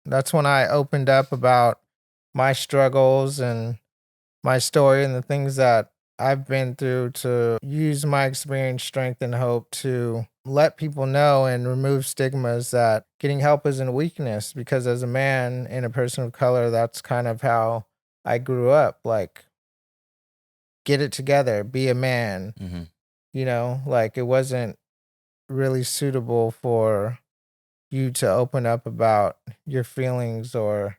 that's when I opened up about my struggles and my story and the things that I've been through to use my experience, strength, and hope to let people know and remove stigmas that getting help isn't a weakness. Because as a man and a person of color, that's kind of how I grew up. Like, get it together, be a man, Mm-hmm. like it wasn't really suitable for you to open up about your feelings or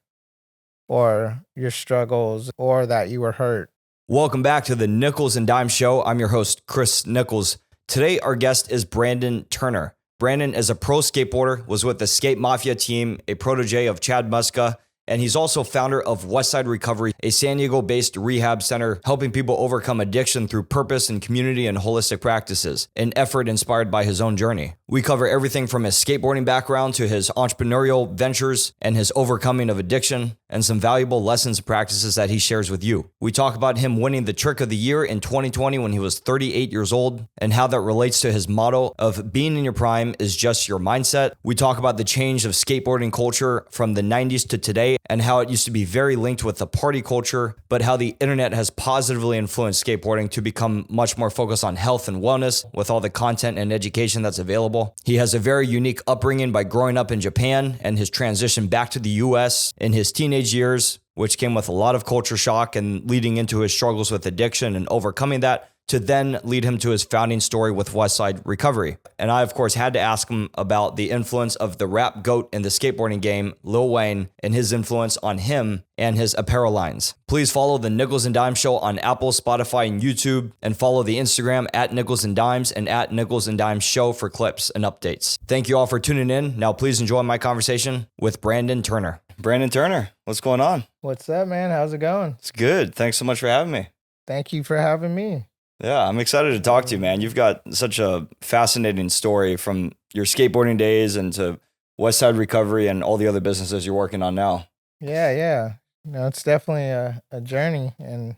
your struggles or that you were hurt. Welcome back to the Nichols and Dime Show. I'm your host, Chris Nichols. Today, our guest is Brandon Turner. Brandon is a pro skateboarder, was with the Skate Mafia team, a protégé of Chad Muska, and he's also founder of Westside Recovery, a San Diego-based rehab center helping people overcome addiction through purpose and community and holistic practices, an effort inspired by his own journey. We cover everything from his skateboarding background to his entrepreneurial ventures and his overcoming of addiction and some valuable lessons and practices that he shares with you. We talk about him winning the Trick of the Year in 2020 when he was 38 years old and how that relates to his motto of being in your prime is just your mindset. We talk about the change of skateboarding culture from the 90s to today and how it used to be very linked with the party culture, but how the internet has positively influenced skateboarding to become much more focused on health and wellness with all the content and education that's available. He has a very unique upbringing by growing up in Japan and his transition back to the US in his teenage years, which came with a lot of culture shock and leading into his struggles with addiction and overcoming that, to then lead him to his founding story with Westside Recovery. And I, of course, had to ask him about the influence of the rap goat in the skateboarding game, Lil Wayne, and his influence on him and his apparel lines. Please follow the Nichols and Dime Show on Apple, Spotify, and YouTube, and follow the Instagram at Nichols and Dimes and at Nichols and Dimes Show for clips and updates. Thank you all for tuning in. Now, please enjoy my conversation with Brandon Turner. Brandon Turner, what's going on? What's up, man? How's it going? It's good. Thanks so much for having me. Thank you for having me. Yeah, I'm excited to talk to you, man. You've got such a fascinating story from your skateboarding days and to Westside Recovery and all the other businesses you're working on now. Yeah. It's definitely a journey, and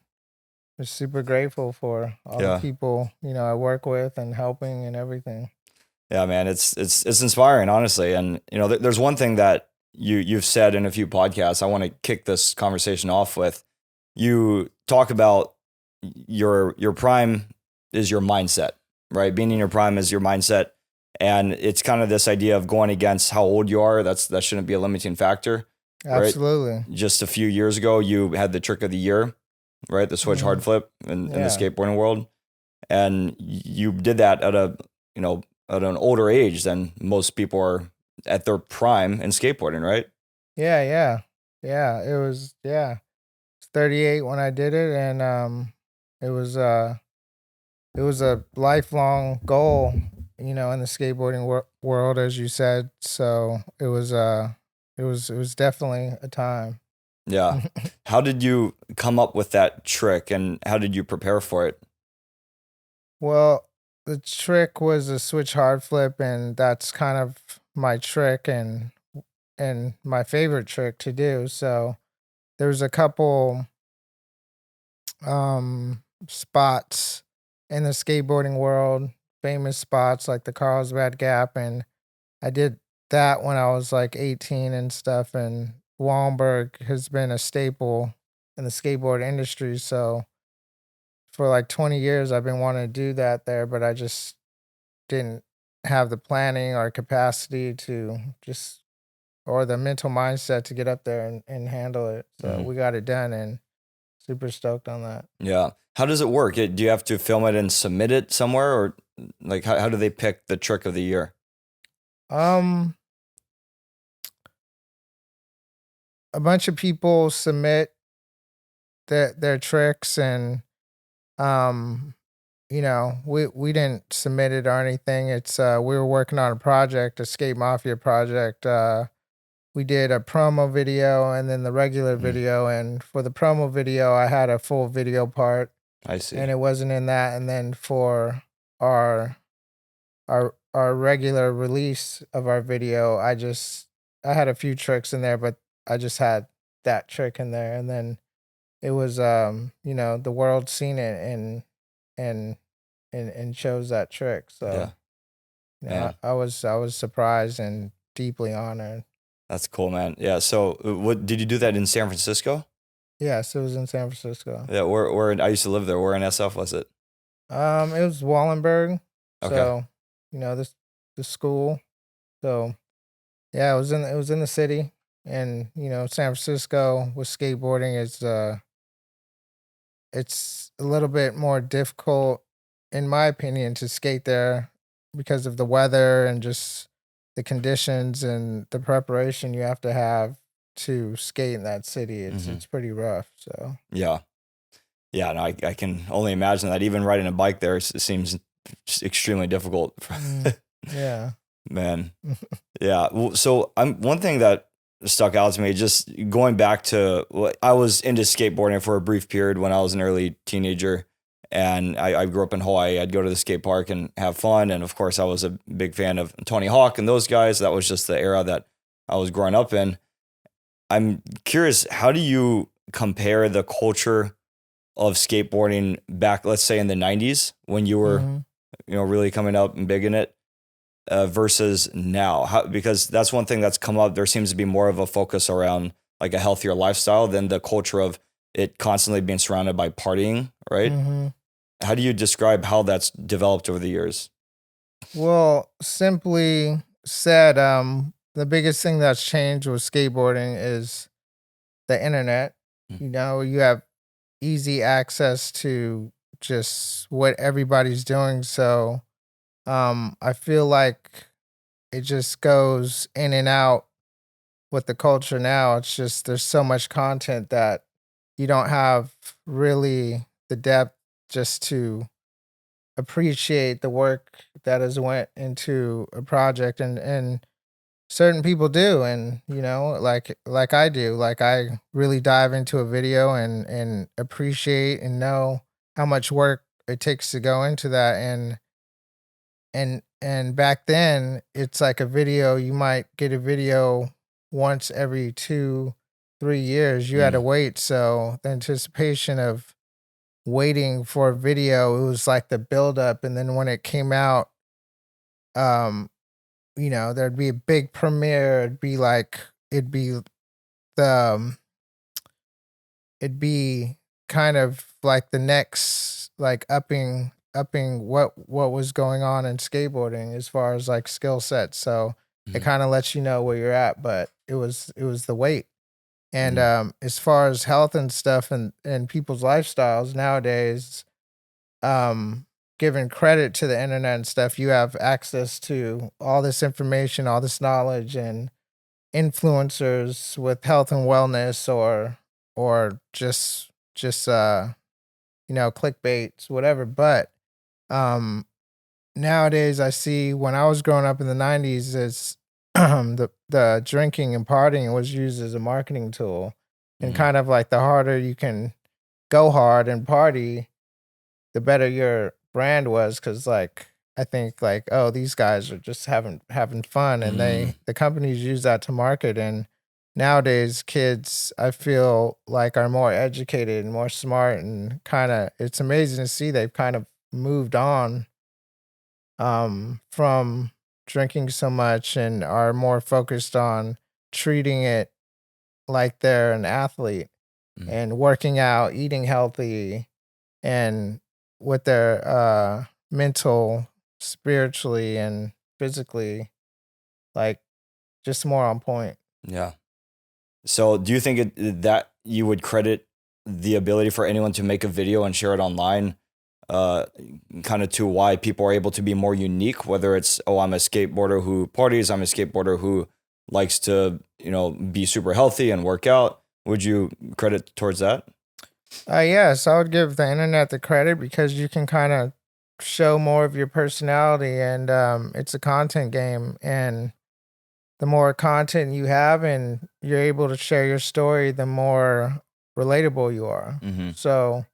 I'm super grateful for all the people, I work with and helping and everything. Yeah, man, it's inspiring, honestly. And, there's one thing that you've said in a few podcasts I want to kick this conversation off with. You talk about your prime is your mindset, right? Being in your prime is your mindset. And it's kind of this idea of going against how old you are. That shouldn't be a limiting factor. Absolutely. Right? Just a few years ago, you had the Trick of the Year, right? The switch hardflip in the skateboarding world. And you did that at at an older age than most people are at their prime in skateboarding, right? Yeah. It was 38 when I did it, and it was a lifelong goal, in the skateboarding world, as you said. So it was definitely a time. Yeah. How did you come up with that trick, and how did you prepare for it? Well, the trick was a switch hard flip, and that's kind of my trick and my favorite trick to do. So there's a couple spots in the skateboarding world, famous spots like the Carlsbad Gap, and I did that when I was like 18 and stuff. And Wallenberg has been a staple in the skateboard industry, so for like 20 years I've been wanting to do that there, but I just didn't have the planning or capacity to or the mental mindset to get up there and handle it. So we got it done, and super stoked on that. Yeah. How does it work? Do you have to film it and submit it somewhere, or like how do they pick the Trick of the Year? A bunch of people submit their tricks, and we didn't submit it or anything. It's we were working on a project, a Skate Mafia project. We did a promo video and then the regular video, and for the promo video I had a full video part. I see. And it wasn't in that, and then for our regular release of our video, I had a few tricks in there, but I just had that trick in there, and then it was the world seen it and chose that trick. So I was surprised and deeply honored. That's cool, man. Yeah. So, what did you do that in San Francisco? Yes, it was in San Francisco. Yeah. Where I used to live there. Where in SF was it? It was Wallenberg. Okay. So, this the school. So yeah, it was in the city, and San Francisco with skateboarding is it's a little bit more difficult, in my opinion, to skate there because of the weather and just the conditions and the preparation you have to have to skate in that city. It's Hmm. it's pretty rough. So Yeah. Yeah. No, I can only imagine that. Even riding a bike there seems extremely difficult. mm, yeah. Man. Yeah. Well, so I'm one thing that stuck out to me, just going back to I was into skateboarding for a brief period when I was an early teenager, and I grew up in Hawaii. I'd go to the skate park and have fun, and of course, I was a big fan of Tony Hawk and those guys. That was just the era that I was growing up in. I'm curious, how do you compare the culture of skateboarding back, let's say in the '90s when you were, hmm really coming up and big in it? Versus now? Because that's one thing that's come up. There seems to be more of a focus around like a healthier lifestyle than the culture of it constantly being surrounded by partying, right? hmm How do you describe how that's developed over the years? Well, simply said, the biggest thing that's changed with skateboarding is the internet. Mm. You have easy access to just what everybody's doing. So, I feel like it just goes in and out with the culture now. It's just there's so much content that you don't have really the depth just to appreciate the work that has went into a project, and certain people do, and like I do, like I really dive into a video and appreciate and know how much work it takes to go into that. And back then it's like a video, you might get a video once every 2-3 years. You had to Mm, wait, so the anticipation of waiting for a video, it was like the build up, and then when it came out, um there'd be a big premiere. It'd be the it'd be kind of like the next, like upping what was going on in skateboarding as far as like skill sets. So it mm, kind of lets you know where you're at, but it was the wait. And mm, as far as health and stuff and people's lifestyles nowadays, um giving credit to the internet and stuff, you have access to all this information, all this knowledge, and influencers with health and wellness, or just clickbaits, whatever. But um nowadays I see, when I was growing up in the 90s, it's the drinking and partying was used as a marketing tool, and mm, kind of like the harder you can go hard and party, the better your brand was, because like I think like, oh, these guys are just having fun, and mm, the companies use that to market. And nowadays kids, I feel like, are more educated and more smart, and kind of, it's amazing to see they've kind of moved on from drinking so much, and are more focused on treating it like they're an athlete, mm. and working out, eating healthy, and with their mental, spiritually, and physically, like, just more on point. Yeah. So, do you think that you would credit the ability for anyone to make a video and share it online, uh, kind of to why people are able to be more unique? Whether it's, oh, I'm a skateboarder who parties, I'm a skateboarder who likes to, be super healthy and work out. Would you credit towards that? Yes, I would give the internet the credit, because you can kind of show more of your personality, and it's a content game, and the more content you have and you're able to share your story, the more relatable you are. Mm-hmm. So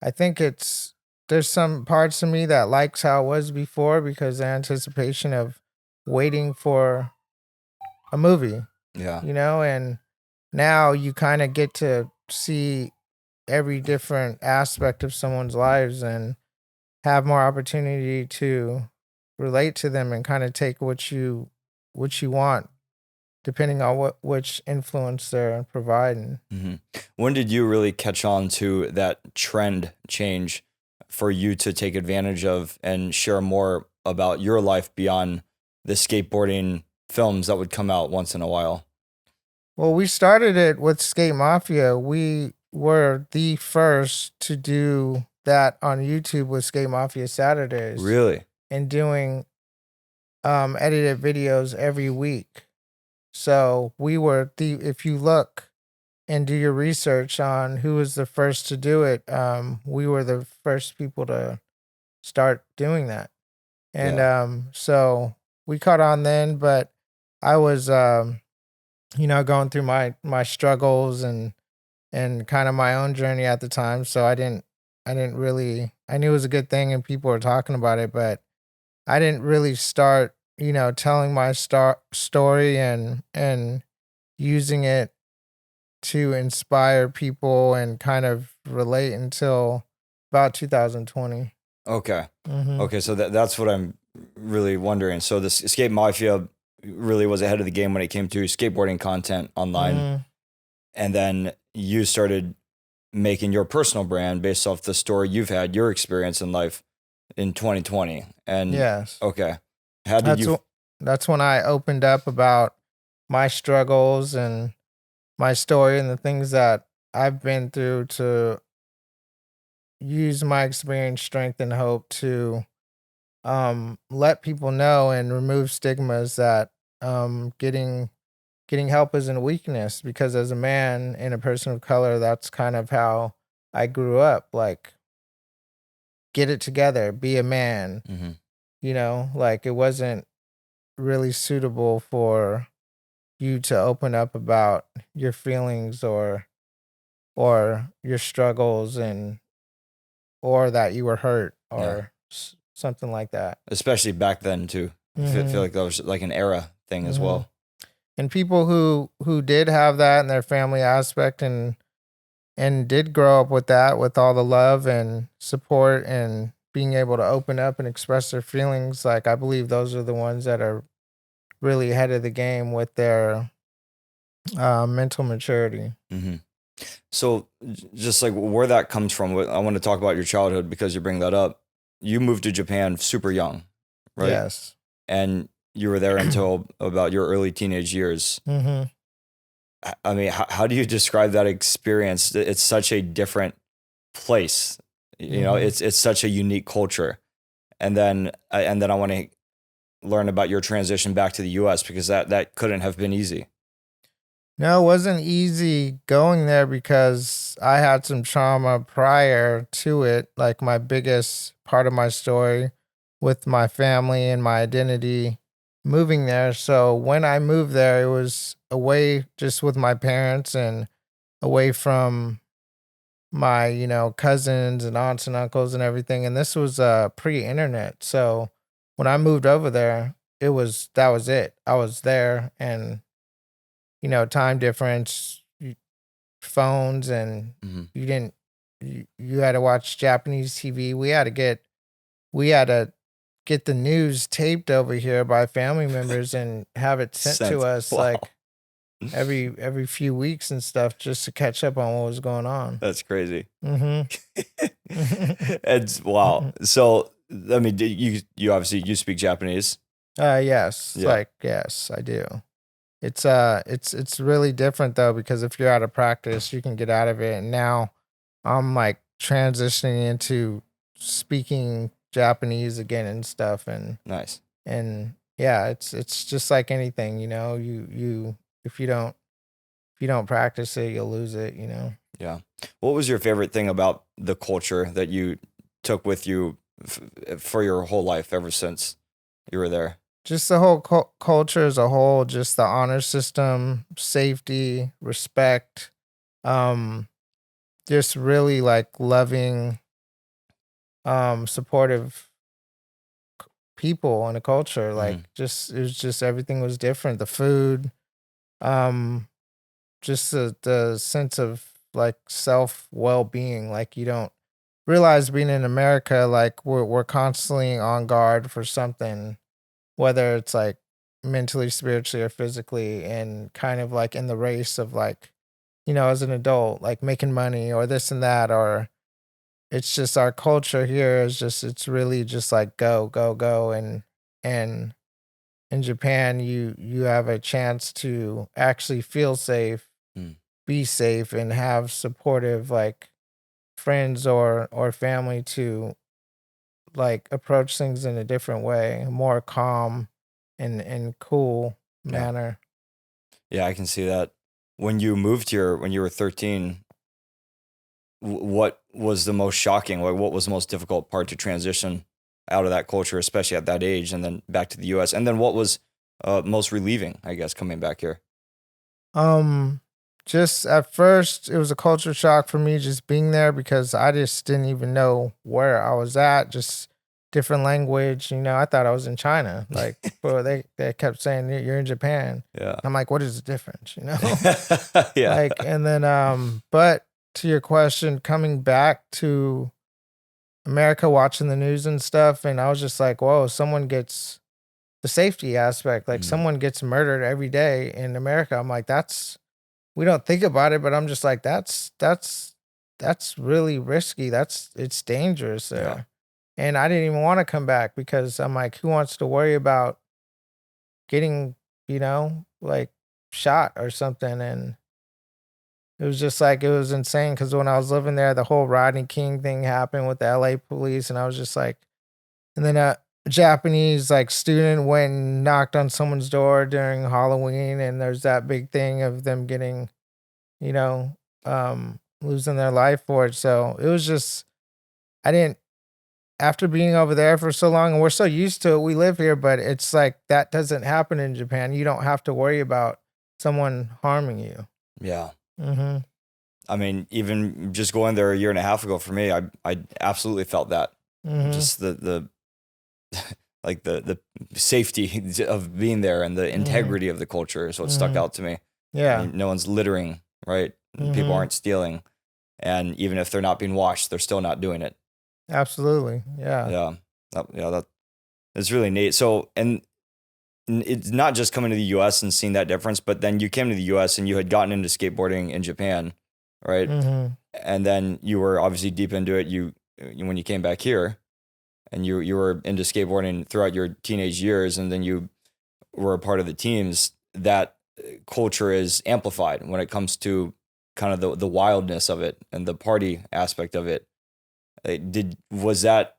I think there's some parts of me that likes how it was before, because the anticipation of waiting for a movie, Yeah. and now you kind of get to see every different aspect of someone's lives, and have more opportunity to relate to them, and kind of take what you want depending on which influence they're providing. Mm-hmm. When did you really catch on to that trend change for you to take advantage of and share more about your life beyond the skateboarding films that would come out once in a while? Well, we started it with Skate Mafia. We were the first to do that on YouTube with Skate Mafia Saturdays Really? and doing edited videos every week. So we were if you look and do your research on who was the first to do it, we were the first people to start doing that. And Yeah. so we caught on then, but I was going through my struggles and kind of my own journey at the time. So I didn't really, I knew it was a good thing and people were talking about it, but I didn't really start, telling my story and using it to inspire people and kind of relate until about 2020. Okay. Mm-hmm. Okay. So that's what I'm really wondering. So the Skate Mafia really was ahead of the game when it came to skateboarding content online. Mm-hmm. And then you started making your personal brand based off the story you've had, your experience in life in 2020. And Yes. okay. How did you? That's when I opened up about my struggles and my story and the things that I've been through to use my experience, strength, and hope to let people know and remove stigmas that getting help isn't a weakness, because as a man and a person of color, that's kind of how I grew up. Like, get it together, be a man. Mm-hmm. Like, it wasn't really suitable for you to open up about your feelings or your struggles and or that you were hurt or something like that. Especially back then too. I feel like that was like an era thing as well. And people who did have that in their family aspect and did grow up with that, with all the love and support and being able to open up and express their feelings, like, I believe those are the ones that are really ahead of the game with their mental maturity. Mm-hmm. So just like where that comes from, I want to talk about your childhood because you bring that up. You moved to Japan super young, right? Yes. And you were there until about your early teenage years. Mm-hmm. I mean, how do you describe that experience? It's such a different place. You know, it's such a unique culture. And then I want to learn about your transition back to the US because that couldn't have been easy. No, it wasn't easy going there because I had some trauma prior to it. Like, my biggest part of my story with my family and my identity moving there. So when I moved there, it was away just with my parents and away from my, cousins and aunts and uncles and everything. And this was pre-internet. So when I moved over there, that was it. I was there, and time difference, phones, and you didn't, you had to watch Japanese TV. We had to get the news taped over here by family members and have it sent to us like every few weeks and stuff, just to catch up on what was going on. That's crazy. Mm-hmm. It's wow. So I mean, you obviously you speak Japanese. Yes. Yeah. Like, yes, I do. It's really different though, because if you're out of practice, you can get out of it. And now I'm like transitioning into speaking Japanese again and stuff. And Nice. and yeah, it's just like anything, you if you don't practice it, you'll lose it. Yeah. What was your favorite thing about the culture that you took with you for your whole life ever since you were there? Just the whole culture as a whole, just the honor system, safety, respect, um, just really like loving, supportive people in a culture. Like, it was just everything was different. The food, um, just the sense of like self well-being. Like, you don't realize being in America, like we're constantly on guard for something, whether it's like mentally, spiritually, or physically, and kind of like in the race of like, as an adult, like making money or this and that, or it's just our culture here is just it's really just like go, go, go. And in Japan you have a chance to actually feel safe, Mm. be safe, and have supportive like friends or family to like approach things in a different way, a more calm and cool Yeah. manner. Yeah, I can see that. When you moved here when you were 13, what was the most shocking? Like, what was the most difficult part to transition out of that culture, especially at that age, and then back to the U.S.? And then what was most relieving, I guess, coming back here? Um, just at first, it was a culture shock for me just being there because I just didn't even know where I was at. Just different language, I thought I was in China. Like, bro, they kept saying you're in Japan. Yeah. I'm like, what is the difference? Yeah. Like, and then, but to your question, coming back to America, watching the news and stuff, and I was just like, whoa, someone gets the safety aspect. Like, Mhm. someone gets murdered every day in America. I'm like, we don't think about it, but I'm just like, that's really risky. It's dangerous there. Yeah. And I didn't even want to come back because I'm like, who wants to worry about getting, like shot or something? And it was just like, it was insane because when I was living there, the whole Rodney King thing happened with the LA police. And I was just like, and then a Japanese like student went and knocked on someone's door during Halloween. And there's that big thing of them getting, you know, losing their life for it. So it was just, I didn't, after being over there for so long, and we're so used to it, we live here, but it's like that doesn't happen in Japan. You don't have to worry about someone harming you. Yeah. Mm-hmm. I mean, even just going there a year and a half ago for me, I absolutely felt that. Mm-hmm. Just the like the safety of being there and the integrity of the culture is what stuck out to me. I Yeah. mean, no one's littering, right? People Mhm. aren't stealing. And even if they're not being washed, they're still not doing it. Absolutely. Yeah. Yeah. That it's really neat. So, and it's not just coming to the US and seeing that difference, but then you came to the US and you had gotten into skateboarding in Japan, right? Mm-hmm. And then you were obviously deep into it. When you came back here and you were into skateboarding throughout your teenage years, and then you were a part of the teams, that culture is amplified when it comes to kind of the wildness of it and the party aspect of it. Was that,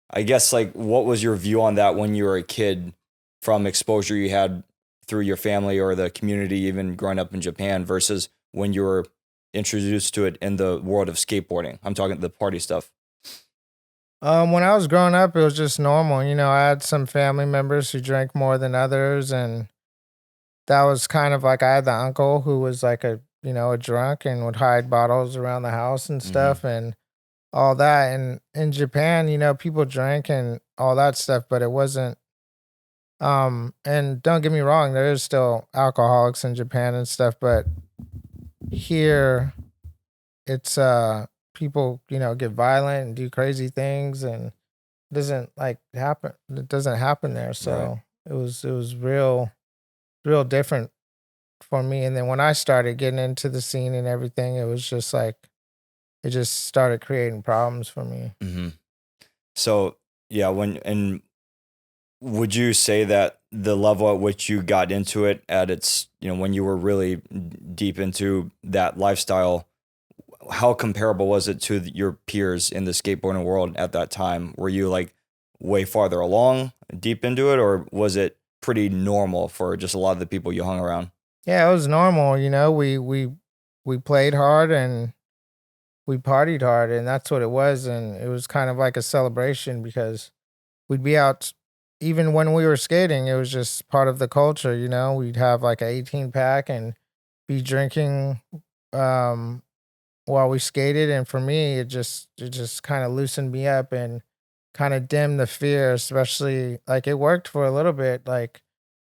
I guess, like, what was your view on that when you were a kid from exposure you had through your family or the community, even growing up in Japan, versus when you were introduced to it in the world of skateboarding? I'm talking the party stuff. When I was growing up, it was just normal. I had some family members who drank more than others, and that was kind of like I had the uncle who was like a drunk and would hide bottles around the house and stuff and all that. And in Japan, people drank and all that stuff, but it wasn't. And don't get me wrong, there is still alcoholics in Japan and stuff, but here it's people get violent and do crazy things, and it doesn't happen there. So it was real different for me. And then when I started getting into the scene and everything, it was just like it just started creating problems for me. Mm-hmm. So yeah, would you say that the level at which you got into it at its, when you were really deep into that lifestyle, how comparable was it to your peers in the skateboarding world at that time? Were you like way farther along, deep into it, or was it pretty normal for just a lot of the people you hung around? Yeah, it was normal. We played hard and we partied hard, and that's what it was. And it was kind of like a celebration because we'd be out even when we were skating. It was just part of the culture. We'd have like an 18 pack and be drinking um while we skated. And for me, it just kind of loosened me up and kind of dimmed the fear. Especially like it worked for a little bit, like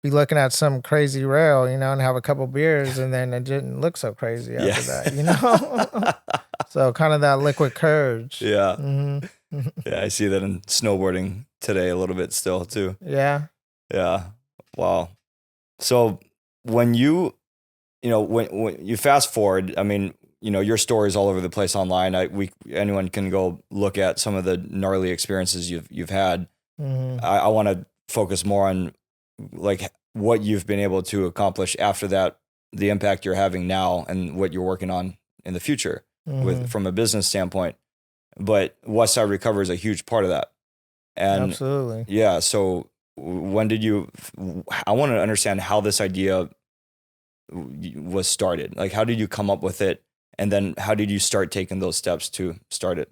be looking at some crazy rail, and have a couple beers, and then it didn't look so crazy after that. So kind of that liquid courage. Yeah. Mm-hmm. Yeah, I see that in snowboarding today a little bit still too. Yeah. Yeah. Wow. So when when you fast forward, I mean, your story is all over the place online. Anyone can go look at some of the gnarly experiences you've had. Mm-hmm. I want to focus more on like what you've been able to accomplish after that, the impact you're having now, and what you're working on in the future Mm-hmm. from a business standpoint. But Westside Recovery is a huge part of that. And Absolutely. yeah, so when did I want to understand how this idea was started. Like, how did you come up with it? And then how did you start taking those steps to start it?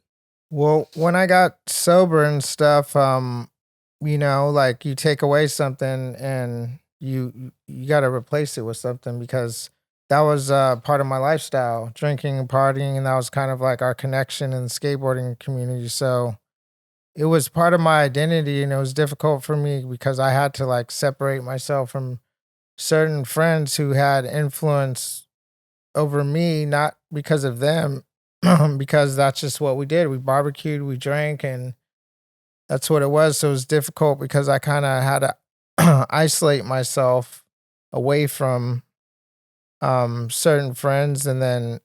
Well, when I got sober and stuff, like you take away something and you got to replace it with something because that was part of my lifestyle, drinking and partying, and that was kind of like our connection in the skateboarding community. So it was part of my identity, and it was difficult for me because I had to like separate myself from certain friends who had influence over me, not because of them, because that's just what we did. We barbecued, we drank, and that's what it was. So it was difficult because I kind of had to isolate myself away from certain friends and then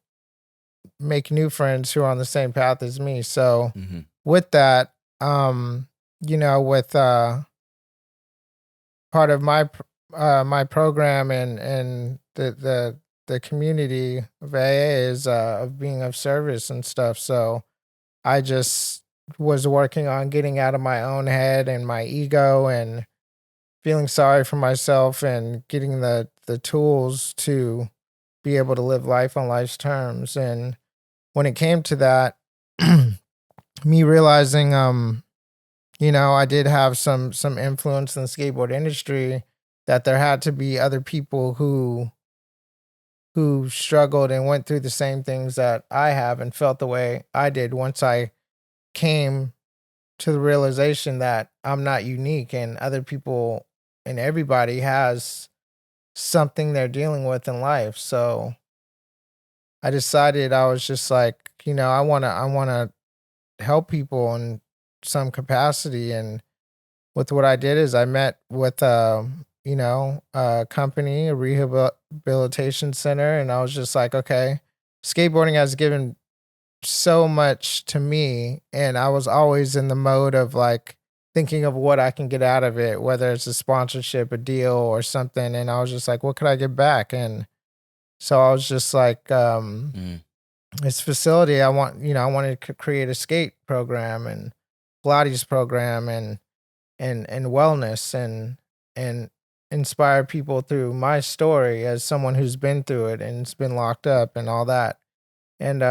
make new friends who are on the same path as me. So Mm-hmm. with that, with part of my program and the community of AA is of being of service and stuff. So I just was working on getting out of my own head and my ego and feeling sorry for myself and getting the tools to be able to live life on life's terms. And when it came to that, me realizing I did have some influence in the skateboard industry, that there had to be other people who struggled and went through the same things that I have and felt the way I did once I came to the realization that I'm not unique and other people and everybody has something they're dealing with in life. So I decided I was just like, I want to help people in some capacity. And with what I did is I met with a company, a rehabilitation center, and I was just like, okay, skateboarding has given so much to me, and I was always in the mode of like thinking of what I can get out of it, whether it's a sponsorship, a deal, or something. And I was just like, what could I get back? And so I was just like, Mm. this facility, I wanted to create a skate program and Pilates program and wellness and inspire people through my story as someone who's been through it and has been locked up and all that. And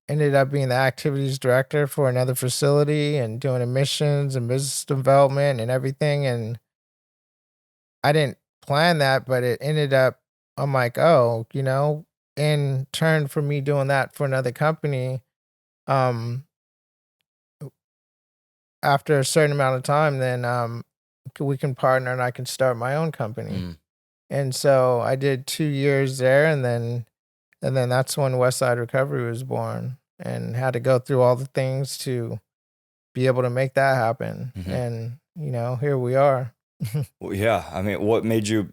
ended up being the activities director for another facility and doing admissions and business development and everything. And I didn't plan that, but it ended up, I'm like, oh, in turn for me doing that for another company, um, after a certain amount of time, then we can partner and I can start my own company. Mm. And so I did 2 years there, and then that's when Westside Recovery was born, and had to go through all the things to be able to make that happen. Mm-hmm. And here we are. Well, yeah. I mean, what made you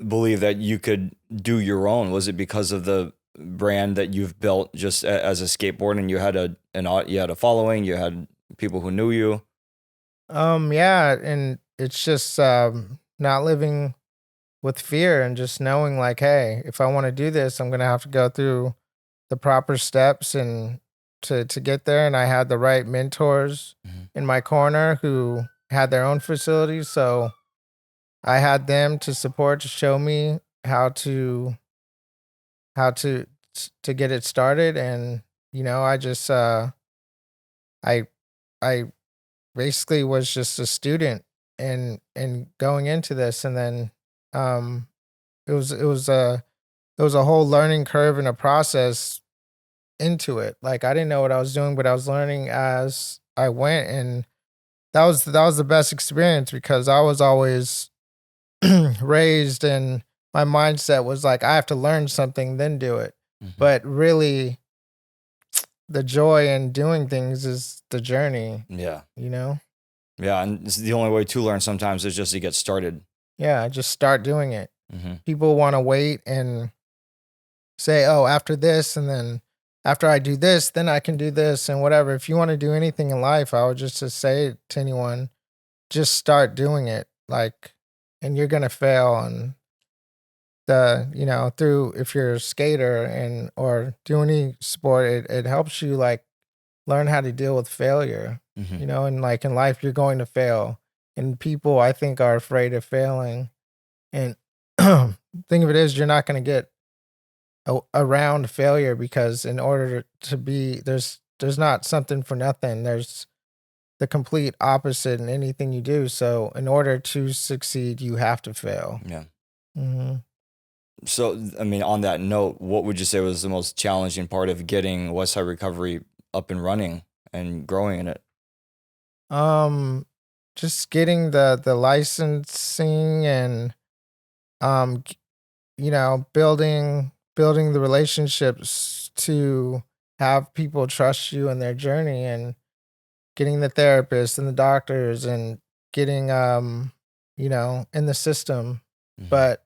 believe that you could do your own? Was it because of the brand that you've built just as a skateboarder, and you had you had a following, you had people who knew you? Yeah, and it's just not living with fear and just knowing like, hey, if I want to do this, I'm gonna have to go through the proper steps and to get there. And I had the right mentors Mm-hmm. in my corner who had their own facilities, so I had them to support, to show me how to get it started. And I just I I basically was just a student and going into this. And then um it was a whole learning curve and a process into it. Like I didn't know what I was doing, but I was learning as I went. And that was the best experience because I was always raised, and my mindset was like I have to learn something then do it. Mm-hmm. But really the joy in doing things is the journey, Yeah. you know? Yeah. And it's the only way to learn sometimes is just to get started. Yeah, just start doing it. Mm-hmm. People want to wait and say, "Oh, after this and then after I do this, then I can do this and whatever." If you want to do anything in life, I would just say it to anyone, just start doing it. Like, and you're going to fail, and through, if you're a skater and or do any sport, it helps you like learn how to deal with failure. Mm-hmm. And like in life you're going to fail, and people I think are afraid of failing. And thing of it is, you're not going to get around failure, because in order to be, there's not something for nothing. There's the complete opposite in anything you do. So in order to succeed, you have to fail. Yeah. Hmm. So, I mean, on that note, what would you say was the most challenging part of getting Westside Recovery up and running and growing in it? um just getting the licensing, and um building the relationships to have people trust you in their journey, and getting the therapists and the doctors, and getting in the system. Mm-hmm. But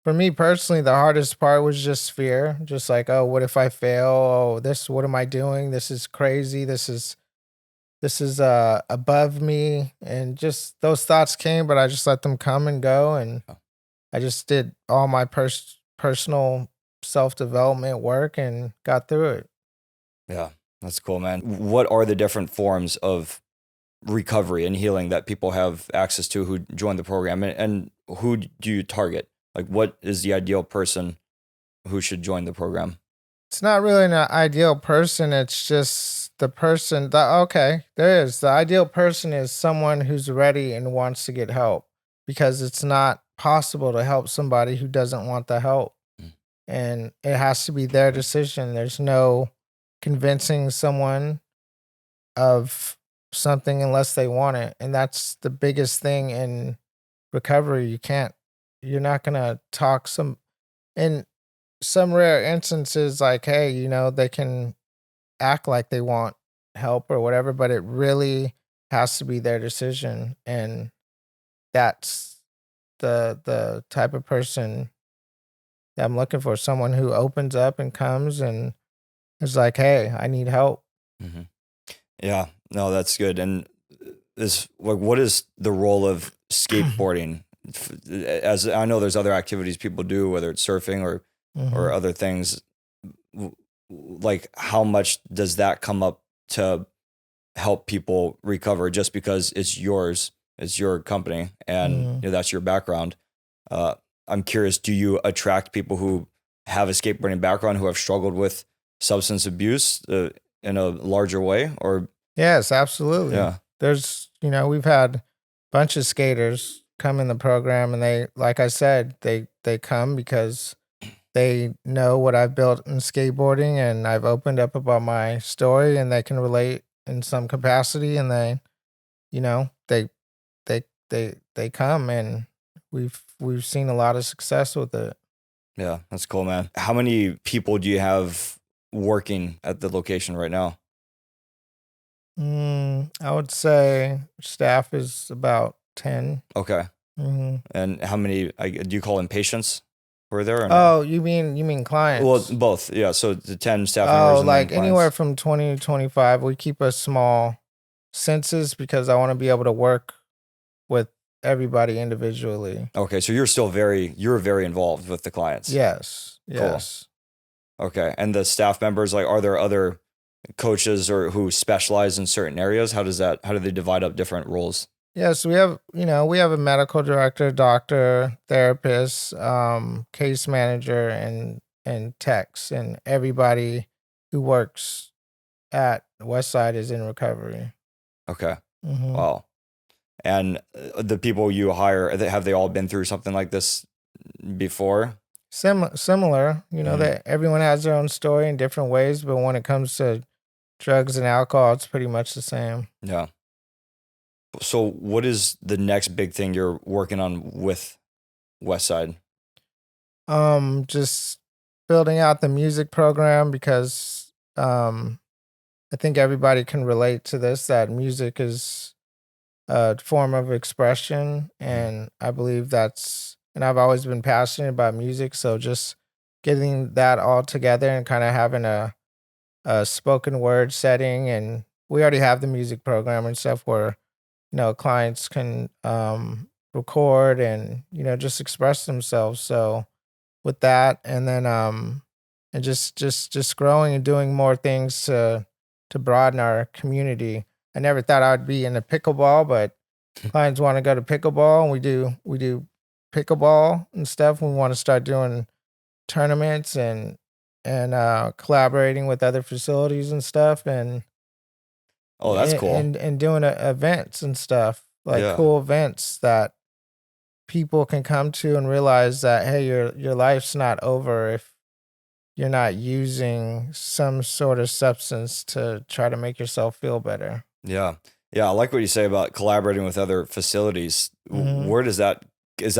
for me personally, the hardest part was just fear. Just like, oh, what if I fail? Oh, what am I doing? This is crazy. This is above me. And just those thoughts came, but I just let them come and go. And Oh, I just did all my personal self-development work and got through it. yeah, that's cool, man. What are the different forms of recovery and healing that people have access to who join the program, and who do you target? Like, what is the ideal person who should join the program? It's not really an ideal person. It's just the person that, okay, there is. The ideal person is someone who's ready and wants to get help, because it's not possible to help somebody who doesn't want the help. Mm. And it has to be their decision. There's no convincing someone of something unless they want it. And that's the biggest thing in recovery. You're not going to talk in some rare instances, like, hey, they can act like they want help or whatever, but it really has to be their decision. And that's the type of person that I'm looking for, someone who opens up and comes and is like, hey, I need help. Mm-hmm. Yeah, no, that's good. And is like, what is the role of skateboarding? As I know, there's other activities people do, whether it's surfing or Hmm. other things. Like, how much does that come up to help people recover? Just because it's yours, it's your company, and Hmm. that's your background. Uh, I'm curious, do you attract people who have a skateboarding background who have struggled with substance abuse in a larger way? Or, Yes, absolutely. yeah, We've had a bunch of skaters come in the program, and they, like I said, they come because they know what I've built in skateboarding, and I've opened up about my story, and they can relate in some capacity, and you know, they they come, and we've seen a lot of success with it. yeah, that's cool, man. How many people do you have working at the location right now? I would say staff is about 10. Okay. Hmm. And how many, do you call them patients who are there or no? Oh, you mean Well, clients? both. Yeah. So the 10 staff members Oh, and then like anywhere clients. from 20 to 25. We keep a small census because I want to be able to work with everybody individually. Okay. So you're very involved with the clients. Yes. Cool. Yes. Okay. And the staff members, like, are there other coaches or who specialize in certain areas? How do they divide up different roles? Yes, we have a medical director, doctor, therapist, case manager, and techs, and everybody who works at Westside is in recovery. Okay. Hmm. Wow. And the people you hire, have they all been through something like this before? Similar, Hmm. that everyone has their own story in different ways, but when it comes to drugs and alcohol, it's pretty much the same. Yeah. So what is the next big thing you're working on with Westside? Just building out the music program, because I think everybody can relate to this, that music is a form of expression, and I believe and I've always been passionate about music, so just getting that all together and kind of having a spoken word setting, and we already have the music program and stuff where clients can record and just express themselves. So with that, and then and just growing and doing more things to broaden our community. I never thought I'd be into pickleball, but clients want to go to pickleball, and we do pickleball and stuff. We want to start doing tournaments and collaborating with other facilities and stuff, Oh, that's cool. and doing events and stuff, like Yeah. cool events that people can come to and realize that, hey, your life's not over if you're not using some sort of substance to try to make yourself feel better. Yeah. Yeah. I like what you say about collaborating with other facilities. Mhm. Where is that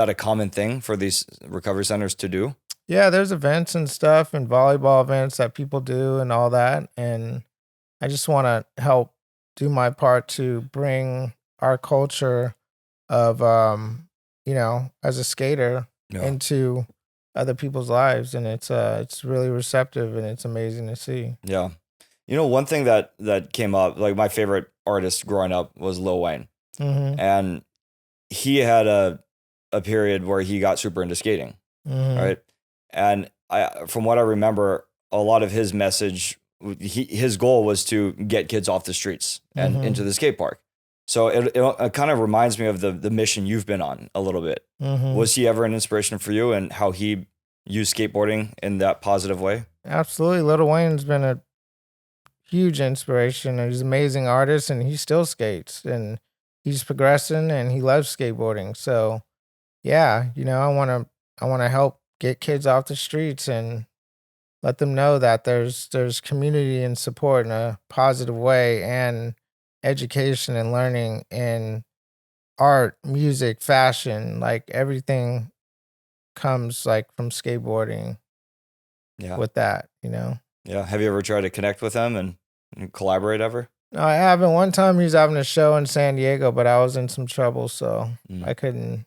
a common thing for these recovery centers to do? Yeah, there's events and stuff and volleyball events that people do and all that. And I just want to help do my part to bring our culture of, as a skater Yeah. into other people's lives. And it's really receptive and it's amazing to see. Yeah. One thing that came up, like my favorite artist growing up was Lil Wayne. Mm-hmm. And he had a period where he got super into skating. Mm-hmm. Right. And from what I remember, a lot of his message, his goal was to get kids off the streets and Mhm. into the skate park. So it kind of reminds me of the mission you've been on a little bit. Mhm. Was he ever an inspiration for you, and how he used skateboarding in that positive way? Absolutely. Lil Wayne's been a huge inspiration, and he's an amazing artist, and he still skates, and he's progressing, and he loves skateboarding. So yeah, I wanna help get kids off the streets and let them know that there's community and support in a positive way, and education and learning in art, music, fashion, like everything comes like from skateboarding Yeah. with that. Yeah. Have you ever tried to connect with them and collaborate ever? No, I haven't. One time he was having a show in San Diego, but I was in some trouble, so Mm. I couldn't.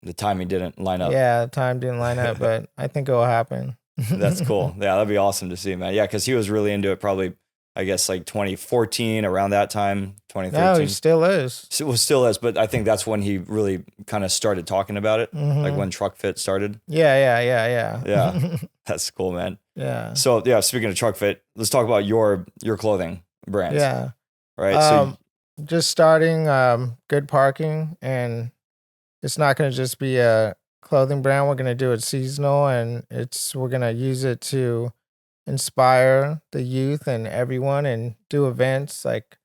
The timing didn't line up. Yeah, time didn't line up, but I think it will happen. That's cool. Yeah, that'd be awesome to see, man. Yeah, because he was really into it probably, I guess, like 2014, around that time, No, 2013. he still is. Still is, but I think that's when he really kind of started talking about it, like Mhm. when Truck Fit started. Yeah. Yeah. That's cool, man. Yeah. So yeah, speaking of Truck Fit, let's talk about your clothing brands. Yeah. Right. So Just starting good parking, and it's not going to just be a clothing brand. We're going to do it seasonal, and we're going to use it to inspire the youth and everyone, and do events like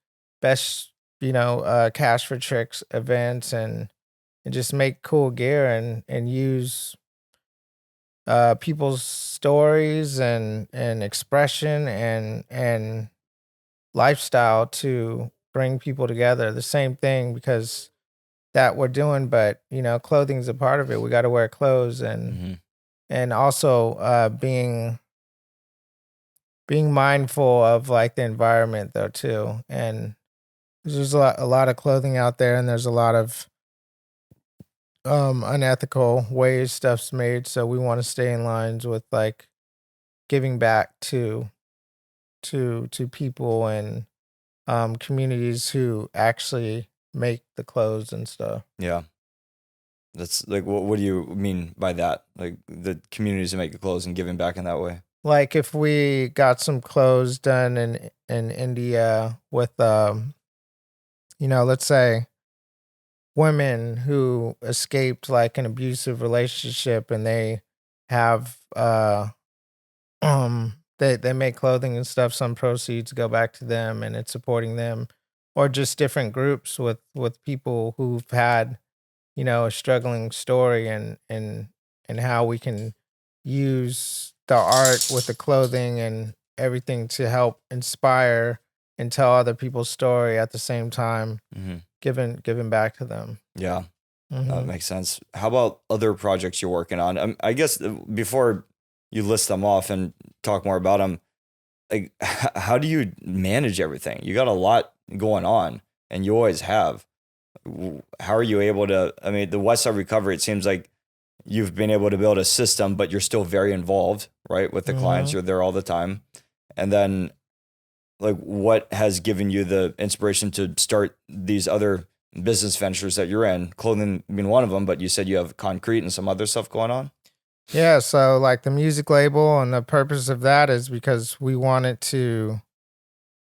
best, cash for tricks events, and just make cool gear, and use people's stories and expression and lifestyle to bring people together. The same thing, because that we're doing, but clothing's a part of it. We got to wear clothes, and mhm. and also being mindful of like the environment though too. And there's a lot of clothing out there, and there's a lot of unethical ways stuff's made. So we want to stay in lines with like giving back to people and communities who actually make the clothes and stuff. Yeah. That's like, what do you mean by that? Like the communities that make the clothes and giving back in that way? Like if we got some clothes done in India with let's say women who escaped like an abusive relationship, and they have they make clothing and stuff, some proceeds go back to them, and it's supporting them, or just different groups with people who've had a struggling story, and how we can use the art with the clothing and everything to help inspire and tell other people's story at the same time, Mm-hmm. giving back to them. Yeah. That Hmm. makes sense. How about other projects you're working on? I guess before you list them off and talk more about them, like how do you manage everything? You got a lot going on. and you always have. How are you able to, I mean, the Westside recovery, it seems like you've been able to build a system, but you're still very involved, right? With the clients, you're there all the time. And then like what has given you the inspiration to start these other business ventures that you're in, clothing being one of them, but you said you have concrete and some other stuff going on? Yeah, so like the music label and the purpose of that is because we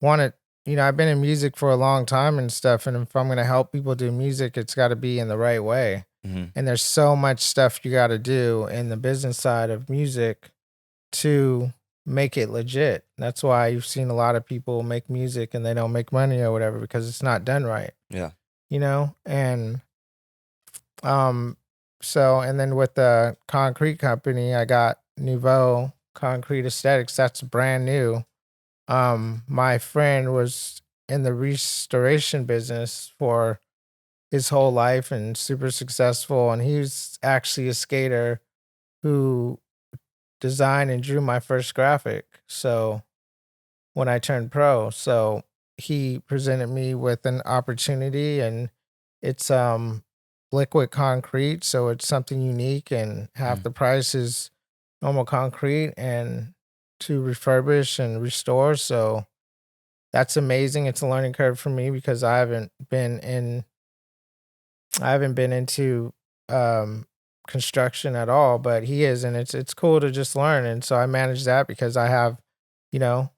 wanted, I've been in music for a long time and stuff, and if I'm gonna help people do music, it's gotta be in the right way. Mm-hmm. And there's so much stuff you gotta do in the business side of music to make it legit. That's why you've seen a lot of people make music and they don't make money or whatever because it's not done right, Yeah. And um so and then with the concrete company, I got Nouveau Concrete Aesthetics. That's brand new. My friend was in the restoration business for his whole life and super successful, and he was actually a skater who designed and drew my first graphic. So when I turned pro, so he presented me with an opportunity, and it's liquid concrete, so it's something unique, and half Mm. the price is normal concrete and to refurbish and restore. So that's amazing. It's a learning curve for me because I haven't been into construction at all, but he is, and it's cool to just learn. And so I manage that because I have, you know,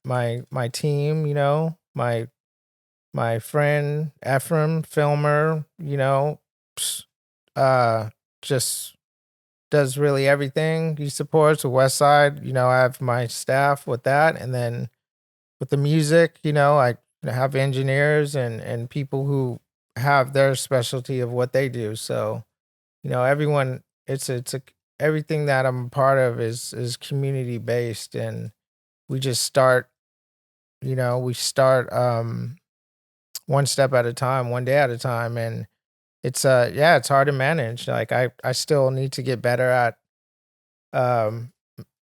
my team, my friend Ephraim, filmer, ps- uh just does really everything. He supports with Westside. I have my staff with that, and then with the music, I have engineers and people who have their specialty of what they do. So, everyone, it's a everything that I'm a part of is community based, and we just start, we start one step at a time, one day at a time, and it's yeah, it's hard to manage. Like I still need to get better at um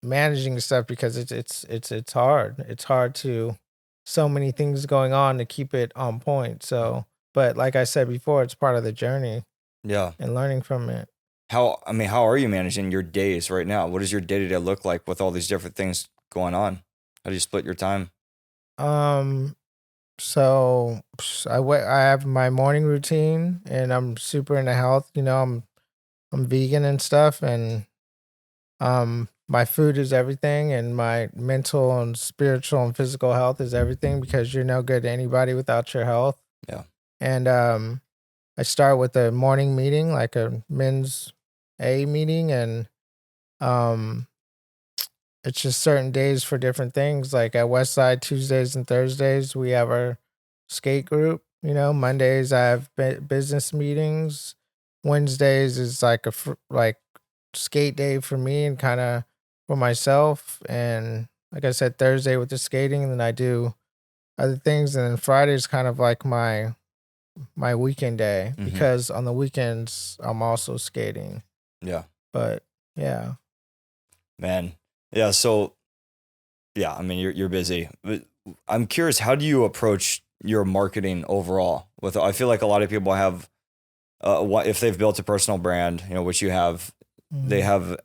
managing stuff because it's hard. It's hard to so many things going on to keep it on point. So, but like I said before, it's part of the journey Yeah. and learning from it. How are you managing your days right now? What does your day to day look like with all these different things going on? How do you split your time? Um, so I have my morning routine, and I'm super into health. I'm vegan and stuff, and my food is everything, and my mental and spiritual and physical health is everything because you're no good to anybody without your health. Yeah. And I start with a morning meeting, like a men's A meeting, and um, it's just certain days for different things. Like at Westside, Tuesdays and Thursdays, we have our skate group. Mondays I have business meetings. Wednesdays is like like skate day for me and kind of for myself. And like I said, Thursday with the skating, and then I do other things. And then Friday is kind of like my weekend day Mm-hmm. because on the weekends I'm also skating. Yeah. But yeah. Man. Yeah. So yeah, I mean you're busy. But I'm curious, how do you approach your marketing overall? I feel like a lot of people have if they've built a personal brand, which you have, they Mhm. have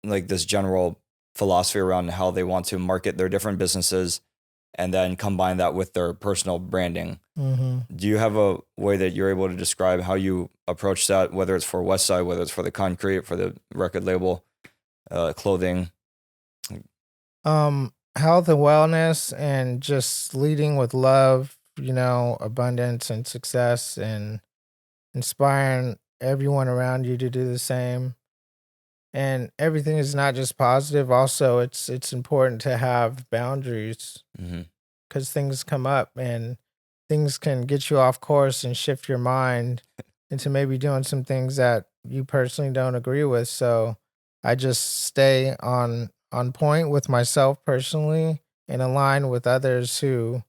like this general philosophy around how they want to market their different businesses and then combine that with their personal branding. Mhm. Do you have a way that you're able to describe how you approach that, whether it's for Westside, whether it's for the concrete, for the record label, clothing? Health and wellness and just leading with love, abundance and success, and inspiring everyone around you to do the same. And everything is not just positive. Also, it's important to have boundaries Mm-hmm. because things come up and things can get you off course and shift your mind into maybe doing some things that you personally don't agree with. So I just stay on point with myself personally and align with others who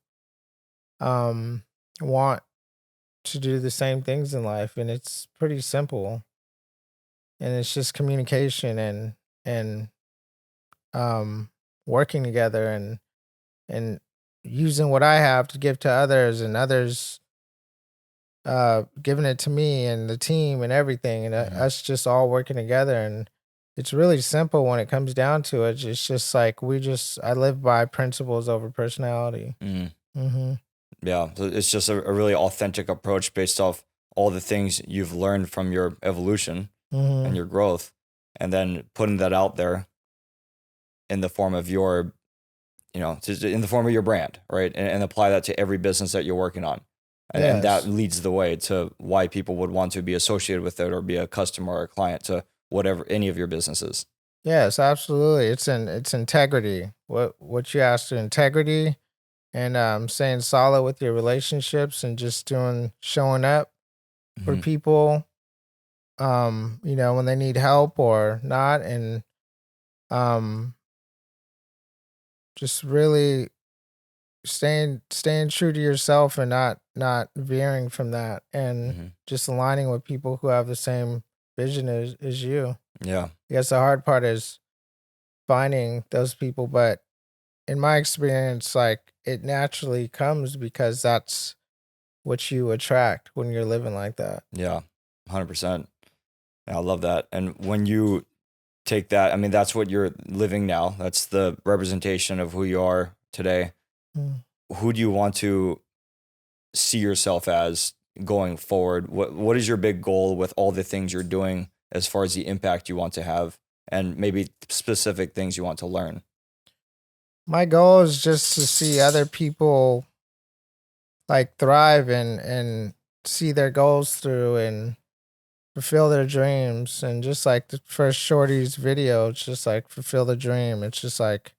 um want to do the same things in life, and it's pretty simple, and it's just communication and um working together and using what I have to give to others, and others giving it to me and the team and everything, and us just all working together. And it's really simple when it comes down to it. It's just like I live by principles over personality. Mm-hmm. Yeah, so it's just a really authentic approach based off all the things you've learned from your evolution and your growth, and then putting that out there in the form of your, in the form of your brand, right? And apply that to every business that you're working on. And that leads the way to why people would want to be associated with it or be a customer or a client to whatever, any of your businesses. Yes, absolutely. It's integrity. What you asked, integrity, and staying solid with your relationships, and just showing up for people, when they need help or not, and just really staying true to yourself, and not veering from that, and just aligning with people who have the same vision as you. Yeah. I guess the hard part is finding those people, but in my experience, like, it naturally comes because that's what you attract when you're living like that. Yeah, 100%. I love that. And when you take that, I mean, that's what you're living now. That's the representation of who you are today. Who do you want to see yourself as going forward? What is your big goal with all the things you're doing as far as the impact you want to have, and maybe specific things you want to learn? My goal is just to see other people like thrive and see their goals through and fulfill their dreams. And just like the first Shorty's video, it's just like fulfill the dream. It's just like,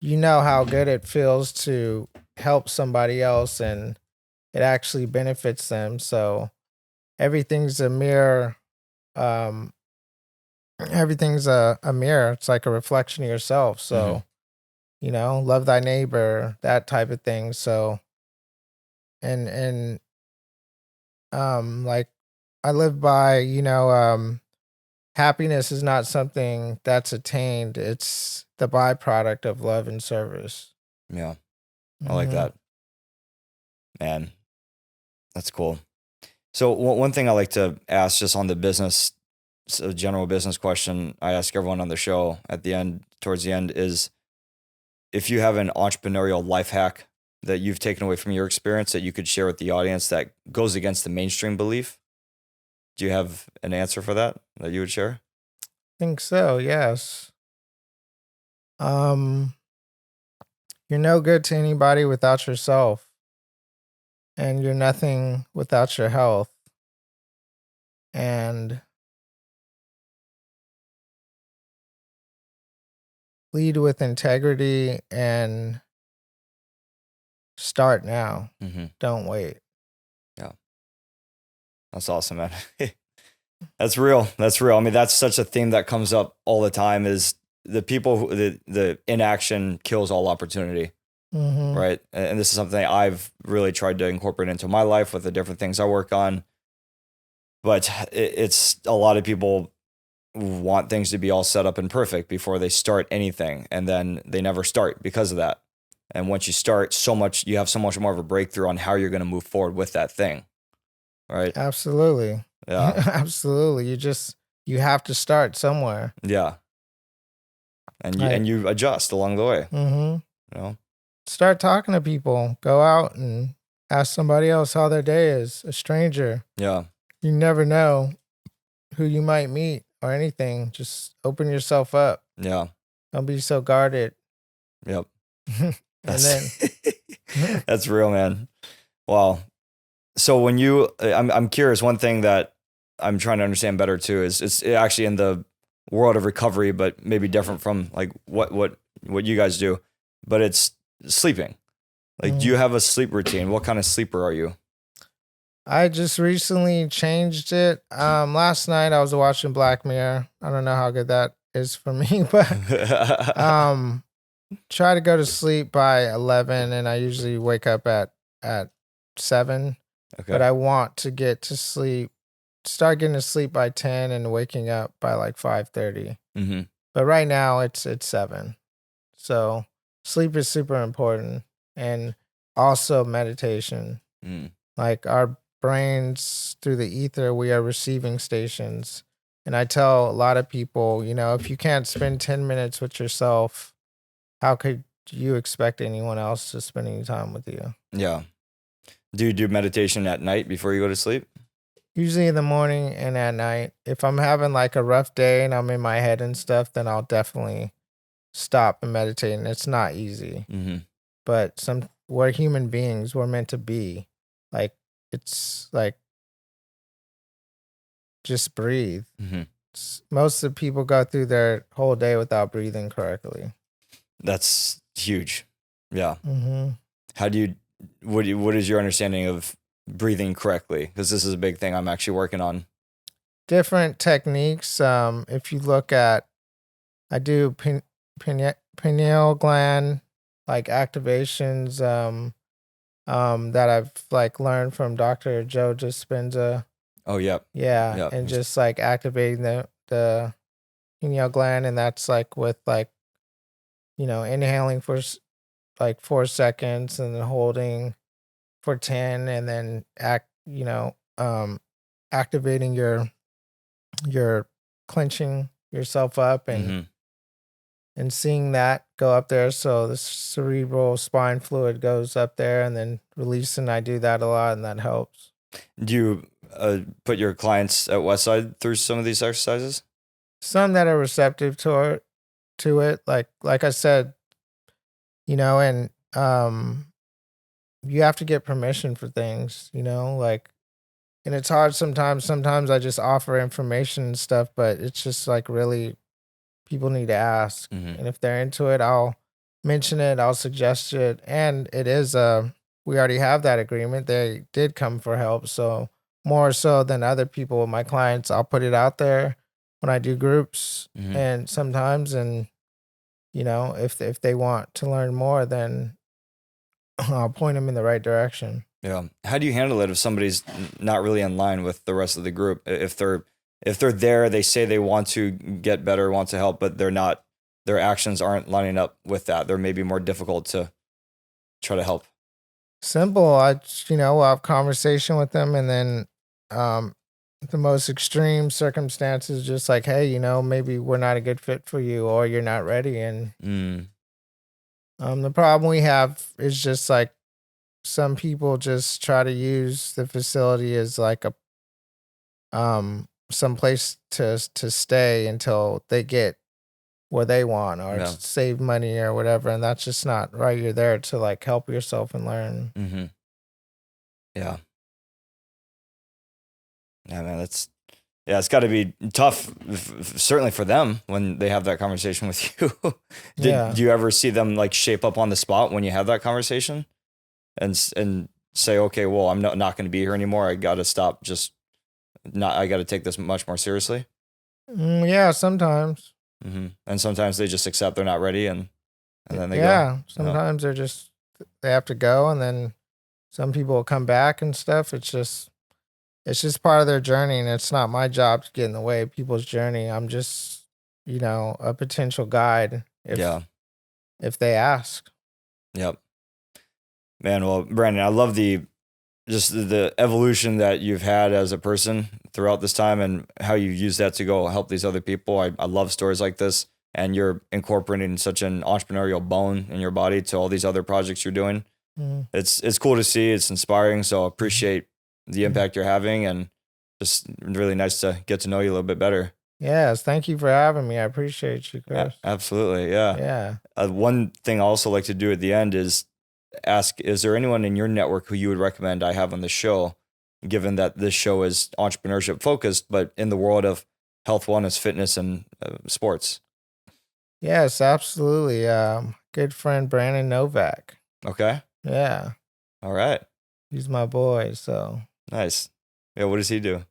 how good it feels to help somebody else and it actually benefits them. So everything's a mirror. Everything's a mirror. It's like a reflection of yourself. So, love thy neighbor, that type of thing. So, and like, I live by, happiness is not something that's attained. It's the byproduct of love and service. Yeah. I like that. Man, that's cool. So one thing I like to ask, just on the business, a general business question I ask everyone on the show at the end, towards the end, is if you have an entrepreneurial life hack that you've taken away from your experience that you could share with the audience that goes against the mainstream belief. Do you have an answer for that you would share? I think so, yes. You're no good to anybody without yourself, and you're nothing without your health. And lead with integrity and start now. Don't wait. Yeah. That's awesome, man. That's real. That's real. I mean, that's such a theme that comes up all the time, is the people the inaction kills all opportunity. Right. And this is something I've really tried to incorporate into my life with the different things I work on. But it's a lot of people want things to be all set up and perfect before they start anything. And then they never start because of that. And once you start, you have so much more of a breakthrough on how you're going to move forward with that thing. Right. Absolutely. Yeah. Absolutely. You have to start somewhere. Yeah. And you adjust along the way. Start talking to people. Go out and ask somebody else how their day is. A stranger. Yeah. You never know who you might meet or anything. Just open yourself up. Yeah. Don't be so guarded. Yep. That's real, man. Wow. So when I'm curious, one thing that I'm trying to understand better too is it's actually in the world of recovery, but maybe different from like what you guys do, but it's sleeping. Like, do you have a sleep routine? What kind of sleeper are you? I just recently changed it. Last night I was watching Black Mirror. I don't know how good that is for me, but try to go to sleep by 11, and I usually wake up at 7. Okay. But I want to start getting to sleep by 10 and waking up by like 5:30. But right now it's 7. So sleep is super important. and also meditation. Mm. Like our brains through the ether, we are receiving stations. And I tell a lot of people, if you can't spend 10 minutes with yourself, how could you expect anyone else to spend any time with you? Yeah. Do you do meditation at night before you go to sleep? Usually in the morning and at night. If I'm having like a rough day and I'm in my head and stuff, then I'll definitely stop and meditate. And it's not easy. Mm-hmm. But we're human beings. We're meant to be. Like, it's like, just breathe. Mm-hmm. Most of the people go through their whole day without breathing correctly. That's huge. Yeah. Mm-hmm. What is your understanding of breathing correctly? Because this is a big thing I'm actually working on. Different techniques. If you look at, I do pineal gland like activations that I've like learned from Dr. Joe Dispenza. Oh, yep. Yeah, Yep. and just like activating the pineal gland, and that's like with like inhaling for like 4 seconds and then holding for 10, and then activating your clenching yourself up Mm-hmm. and seeing that go up there, so the cerebral spine fluid goes up there, and then releasing. I do that a lot, and that helps. Do you put your clients at Westside through some of these exercises? Some that are receptive to it, like I said, and you have to get permission for things, like, and it's hard sometimes. Sometimes I just offer information and stuff, but it's just like really people need to ask. Mm-hmm. And if they're into it, I'll mention it, I'll suggest it. And it is we already have that agreement. They did come for help. So more so than other people, my clients, I'll put it out there when I do groups Mm-hmm. and sometimes, and if they want to learn more, then I'll point them in the right direction. Yeah. How do you handle it if somebody's not really in line with the rest of the group? If they're there, they say they want to get better, want to help, but they're not. Their actions aren't lining up with that. They're maybe more difficult to try to help. Simple. We'll have conversation with them, and then the most extreme circumstances, just like, hey, maybe we're not a good fit for you, or you're not ready. And the problem we have is just like some people just try to use the facility as like a some place to stay until they get what they want, or Yeah. save money or whatever, and that's just not right. You're there to like help yourself and learn. Mm-hmm. Yeah. Yeah, man, it's got to be tough, certainly for them when they have that conversation with you. Yeah. Do you ever see them like shape up on the spot when you have that conversation and say, okay, well, I'm not going to be here anymore. I got to stop. I got to take this much more seriously. Yeah, sometimes. Mm-hmm. And sometimes they just accept they're not ready, and then they go. Yeah, sometimes they have to go, and then some people will come back and stuff. It's just part of their journey, and it's not my job to get in the way of people's journey. I'm just, a potential guide if they ask. Yep. Man, well, Brandon, I love the evolution that you've had as a person throughout this time and how you use that to go help these other people. I love stories like this, and you're incorporating such an entrepreneurial bone in your body to all these other projects you're doing. Mm. It's cool to see. It's inspiring. So I appreciate the impact you're having, and just really nice to get to know you a little bit better. Yes, thank you for having me. I appreciate you, Chris. Absolutely, yeah. Yeah. One thing I also like to do at the end is ask, is there anyone in your network who you would recommend I have on the show, given that this show is entrepreneurship focused, but in the world of health, wellness, fitness, and sports? Yes, absolutely. Good friend Brandon Novak. Okay. Yeah. All right. He's my boy, so. Nice. Yeah, what does he do?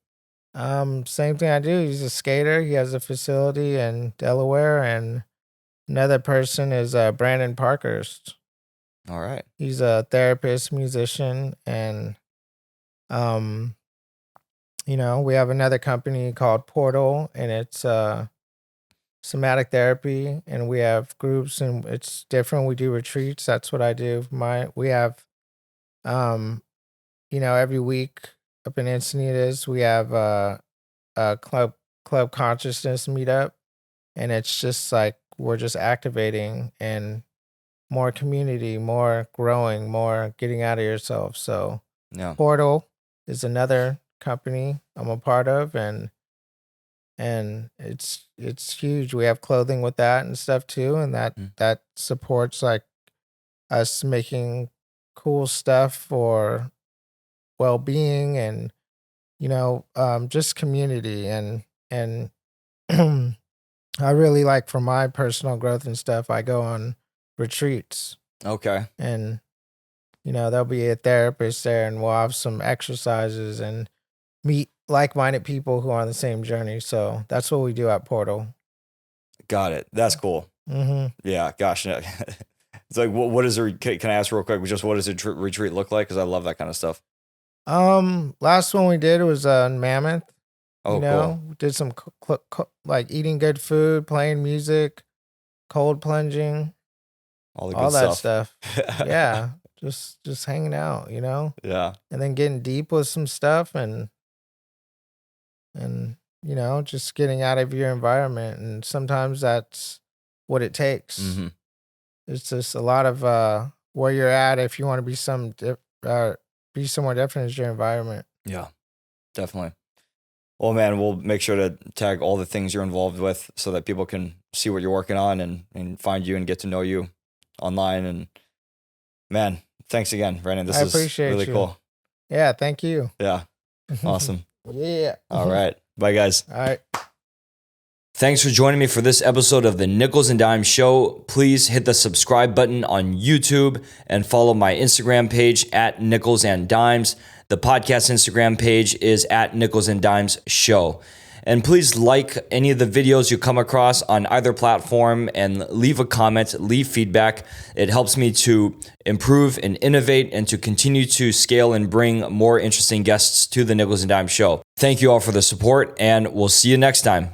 Same thing I do. He's a skater. He has a facility in Delaware, and another person is Brandon Parkhurst. All right. He's a therapist, musician, and we have another company called Portal, and it's somatic therapy, and we have groups, and it's different. We do retreats. That's what I do. We have, um, every week up in Encinitas, we have a club consciousness meetup, and it's just like we're just activating and more community, more growing, more getting out of yourself. So Yeah. Portal is another company I'm a part of, and it's huge. We have clothing with that and stuff too, and that supports like us making cool stuff for well-being and just community and I really like for my personal growth and stuff. I go on retreats, Okay. and there'll be a therapist there, and we'll have some exercises and meet like-minded people who are on the same journey. So that's what we do at Portal. Got it. That's cool. Mm-hmm. Yeah. Gosh. It's like, what is can I ask real quick, just what does a retreat look like? Because I love that kind of stuff. Last one we did was Mammoth. Oh, cool. We did some like eating good food, playing music, cold plunging, All that stuff. Yeah, just hanging out, Yeah. and then getting deep with some stuff, and just getting out of your environment, and sometimes that's what it takes. Mm-hmm. It's just a lot of where you're at. If you want to be be somewhere different, is your environment. Yeah, definitely. Well, man, we'll make sure to tag all the things you're involved with so that people can see what you're working on and find you and get to know you online. And man, thanks again, Brandon. This is really cool. Yeah, thank you. Yeah, awesome. Yeah. All right. Bye, guys. All right. Thanks for joining me for this episode of the Nichols and Dimes Show. Please hit the subscribe button on YouTube and follow my Instagram page at Nichols and Dimes. The podcast Instagram page is at Nichols and Dimes Show. And please like any of the videos you come across on either platform and leave a comment, leave feedback. It helps me to improve and innovate and to continue to scale and bring more interesting guests to the Nichols and Dimes Show. Thank you all for the support, and we'll see you next time.